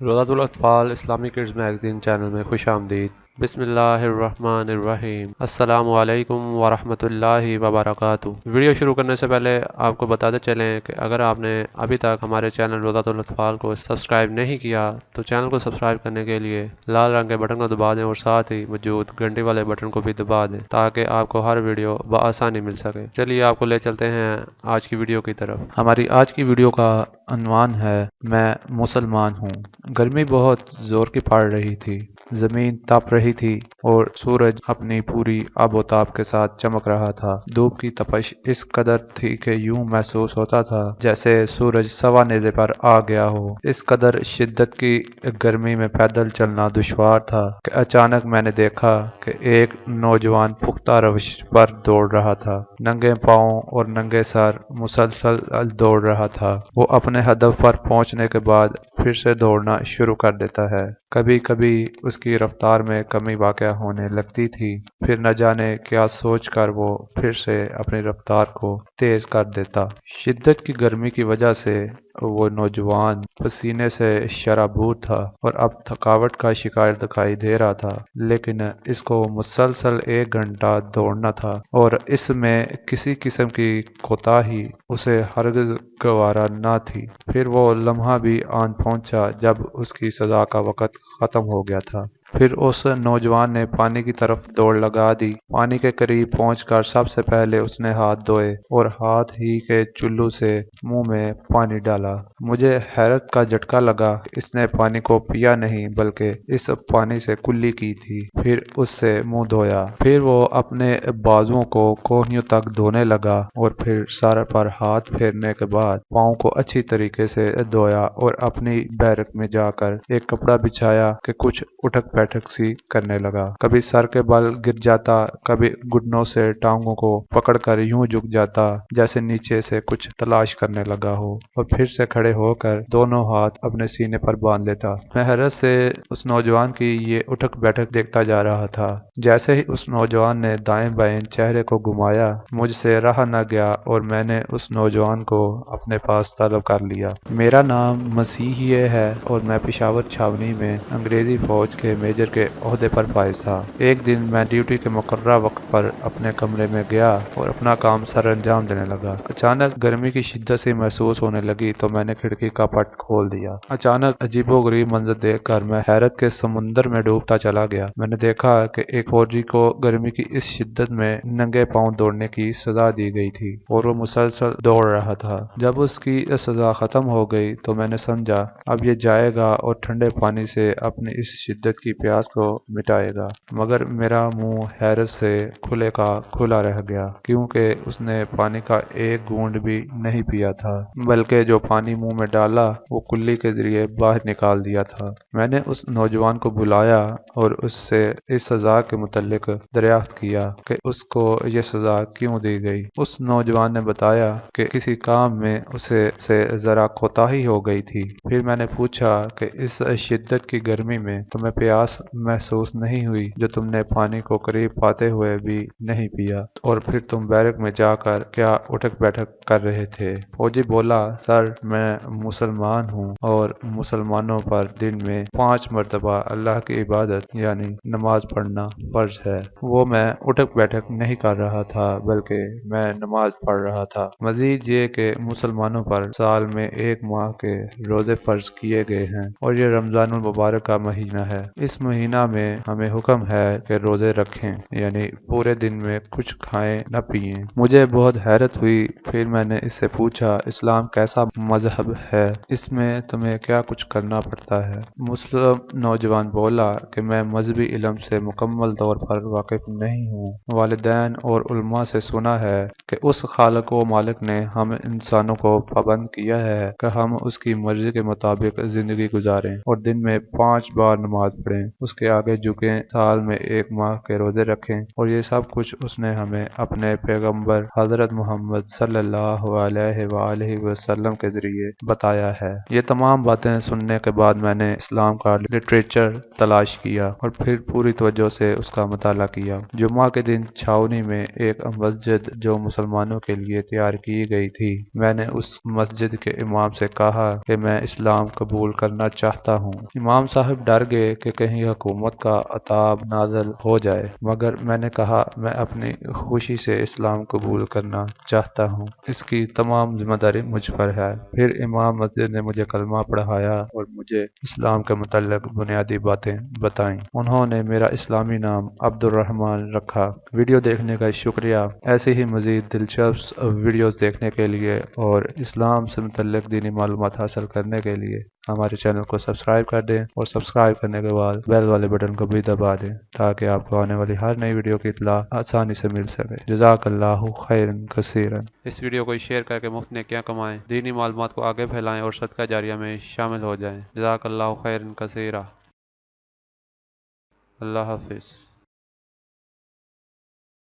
روضۃ الاطفال اسلامی kids magazine channel میں خوش آمدید۔ بسم اللہ الرحمن الرحیم۔ السلام علیکم ورحمۃ اللہ وبرکاتہ۔ ویڈیو شروع کرنے سے پہلے آپ کو بتاتے چلیں کہ اگر آپ نے ابھی تک ہمارے چینل روضۃ الاطفال کو سبسکرائب نہیں کیا تو چینل کو سبسکرائب کرنے کے لیے لال رنگ کے بٹن کو دبا دیں اور ساتھ ہی موجود گھنٹی والے بٹن کو بھی دبا دیں تاکہ آپ کو ہر ویڈیو بآسانی مل سکے۔ چلیے آپ کو لے چلتے ہیں آج کی ویڈیو کی طرف۔ ہماری آج کی ویڈیو کا عنوان ہے میں مسلمان ہوں۔ گرمی بہت زور کی پڑ رہی تھی، زمین تپ رہی تھی اور سورج اپنی پوری آب و تاب کے ساتھ چمک رہا تھا۔ دھوپ کی تپش اس قدر تھی کہ یوں محسوس ہوتا تھا جیسے سورج سوا نیزے پر آ گیا ہو۔ اس قدر شدت کی گرمی میں پیدل چلنا دشوار تھا کہ اچانک میں نے دیکھا کہ ایک نوجوان پختہ روش پر دوڑ رہا تھا، ننگے پاؤں اور ننگے سر مسلسل دوڑ رہا تھا۔ وہ اپنے ہدف پر پہنچنے کے بعد پھر سے دوڑنا شروع کر دیتا ہے۔ کبھی کبھی اس کی رفتار میں کمی واقع ہونے لگتی تھی، پھر نہ جانے کیا سوچ کر وہ پھر سے اپنی رفتار کو تیز کر دیتا۔ شدت کی گرمی کی وجہ سے وہ نوجوان پسینے سے شرابور تھا اور اب تھکاوٹ کا شکار دکھائی دے رہا تھا، لیکن اس کو مسلسل 1 گھنٹہ دوڑنا تھا اور اس میں کسی قسم کی کوتاہی اسے ہرگز گوارا نہ تھی۔ پھر وہ لمحہ بھی آن پہنچا جب اس کی سزا کا وقت ختم ہو گیا تھا۔ پھر اس نوجوان نے پانی کی طرف دوڑ لگا دی۔ پانی کے قریب پہنچ کر سب سے پہلے اس نے ہاتھ دھوئے اور ہاتھ ہی کے چلو سے منہ میں پانی ڈالا۔ مجھے حیرت کا جھٹکا لگا، اس نے پانی کو پیا نہیں بلکہ اس پانی سے کلی کی تھی۔ پھر اس سے منہ دھویا، پھر وہ اپنے بازوؤں کو کوہنیوں تک دھونے لگا اور پھر سر پر ہاتھ پھیرنے کے بعد پاؤں کو اچھی طریقے سے دھویا اور اپنی بیرک میں جا کر ایک کپڑا بچھایا کہ کچھ اٹھک بیٹھک سی کرنے لگا۔ کبھی سر کے بل گر جاتا، کبھی گھٹنوں سے ٹانگوں کو پکڑ کر یوں جھک جاتا جیسے نیچے سے کچھ تلاش کرنے لگا ہو، اور پھر سے کھڑے ہو کر دونوں ہاتھ اپنے سینے پر باندھ لیتا۔ میں حیرت سے اس نوجوان کی یہ اٹھک بیٹھک دیکھتا جا رہا تھا۔ جیسے ہی اس نوجوان نے دائیں بائیں چہرے کو گھمایا، مجھ سے رہا نہ گیا اور میں نے اس نوجوان کو اپنے پاس طلب کر لیا۔ میرا نام مسیحیہ ہے اور میں پشاور چھاونی میں انگریزی فوج کے میجر کے عہدے پر فائز تھا۔ ایک دن میں ڈیوٹی کے مقررہ وقت پر اپنے کمرے میں گیا اور اپنا کام سر انجام دینے لگا۔ اچانک گرمی کی شدت سے محسوس ہونے لگی تو میں نے کھڑکی کا پٹ کھول دیا۔ اچانک عجیب و غریب منظر دیکھ کر میں حیرت کے سمندر میں ڈوبتا چلا گیا۔ میں نے دیکھا کہ ایک فوجی کو گرمی کی اس شدت میں ننگے پاؤں دوڑنے کی سزا دی گئی تھی اور وہ مسلسل دوڑ رہا تھا۔ جب اس کی سزا ختم ہو گئی تو میں نے سمجھا اب یہ جائے گا اور ٹھنڈے پانی سے اپنی اس شدت کی پیاس کو مٹائے گا، مگر میرا منہ حیرت سے کھلے کا کھلا رہ گیا، کیونکہ اس نے پانی کا ایک گھونٹ بھی نہیں پیا تھا بلکہ جو پانی منہ میں ڈالا وہ کلی کے ذریعے باہر نکال دیا تھا۔ میں نے اس نوجوان کو بلایا اور اس سے اس سزا کے متعلق دریافت کیا کہ اس کو یہ سزا کیوں دی گئی۔ اس نوجوان نے بتایا کہ کسی کام میں اسے سے ذرا کوتاہی ہو گئی تھی۔ پھر میں نے پوچھا کہ اس شدت کی گرمی میں تمہیں پیاس محسوس نہیں ہوئی جو تم نے پانی کو قریب پاتے ہوئے بھی نہیں پیا، اور پھر تم بیرک میں جا کر کیا اٹھک بیٹھک کر رہے تھے؟ فوجی بولا، سر میں مسلمان ہوں اور مسلمانوں پر دن میں 5 مرتبہ اللہ کی عبادت یعنی نماز پڑھنا فرض ہے۔ وہ میں اٹھک بیٹھک نہیں کر رہا تھا بلکہ میں نماز پڑھ رہا تھا۔ مزید یہ کہ مسلمانوں پر سال میں 1 ماہ کے روزے فرض کیے گئے ہیں اور یہ رمضان المبارک کا مہینہ ہے۔ اس مہینہ میں ہمیں حکم ہے کہ روزے رکھیں، یعنی پورے دن میں کچھ کھائیں نہ پیئیں۔ مجھے بہت حیرت ہوئی۔ پھر میں نے اس سے پوچھا، اسلام کیسا مذہب ہے؟ اس میں تمہیں کیا کچھ کرنا پڑتا ہے؟ مسلم نوجوان بولا کہ میں مذہبی علم سے مکمل طور پر واقف نہیں ہوں۔ والدین اور علماء سے سنا ہے کہ اس خالق و مالک نے ہم انسانوں کو پابند کیا ہے کہ ہم اس کی مرضی کے مطابق زندگی گزاریں اور دن میں 5 بار نماز پڑھیں۔ اس کے آگے جھکیں، سال میں 1 ماہ کے روزے رکھیں، اور یہ سب کچھ اس نے ہمیں اپنے پیغمبر حضرت محمد صلی اللہ علیہ وآلہ وسلم کے ذریعے بتایا ہے۔ یہ تمام باتیں سننے کے بعد میں نے اسلام کا لٹریچر تلاش کیا اور پھر پوری توجہ سے اس کا مطالعہ کیا۔ جمعہ کے دن چھاؤنی میں ایک مسجد جو مسلمانوں کے لیے تیار کی گئی تھی، میں نے اس مسجد کے امام سے کہا کہ میں اسلام قبول کرنا چاہتا ہوں۔ امام صاحب ڈر گئے کہ کہیں حکومت کا عذاب نازل ہو جائے، مگر میں نے کہا میں اپنی خوشی سے اسلام قبول کرنا چاہتا ہوں، اس کی تمام ذمہ داری مجھ پر ہے۔ پھر امام مسجد نے مجھے کلمہ پڑھایا اور مجھے اسلام کے متعلق بنیادی باتیں بتائیں۔ انہوں نے میرا اسلامی نام عبد الرحمن رکھا۔ ویڈیو دیکھنے کا شکریہ۔ ایسی ہی مزید دلچسپ ویڈیوز دیکھنے کے لیے اور اسلام سے متعلق دینی معلومات حاصل کرنے کے لیے ہمارے چینل کو سبسکرائب کر دیں، اور سبسکرائب کرنے کے بعد بیل والے بٹن کو بھی دبا دیں تاکہ آپ کو آنے والی ہر نئی ویڈیو کی اطلاع آسانی سے مل سکے۔ جزاک اللہ خیرا کثیرا۔ اس ویڈیو کو شیئر کر کے مفت نیکیاں کمائیں، دینی معلومات کو آگے پھیلائیں اور صدقہ جاریہ میں شامل ہو جائیں۔ جزاک اللہ خیرا کثیرا۔ اللہ حافظ۔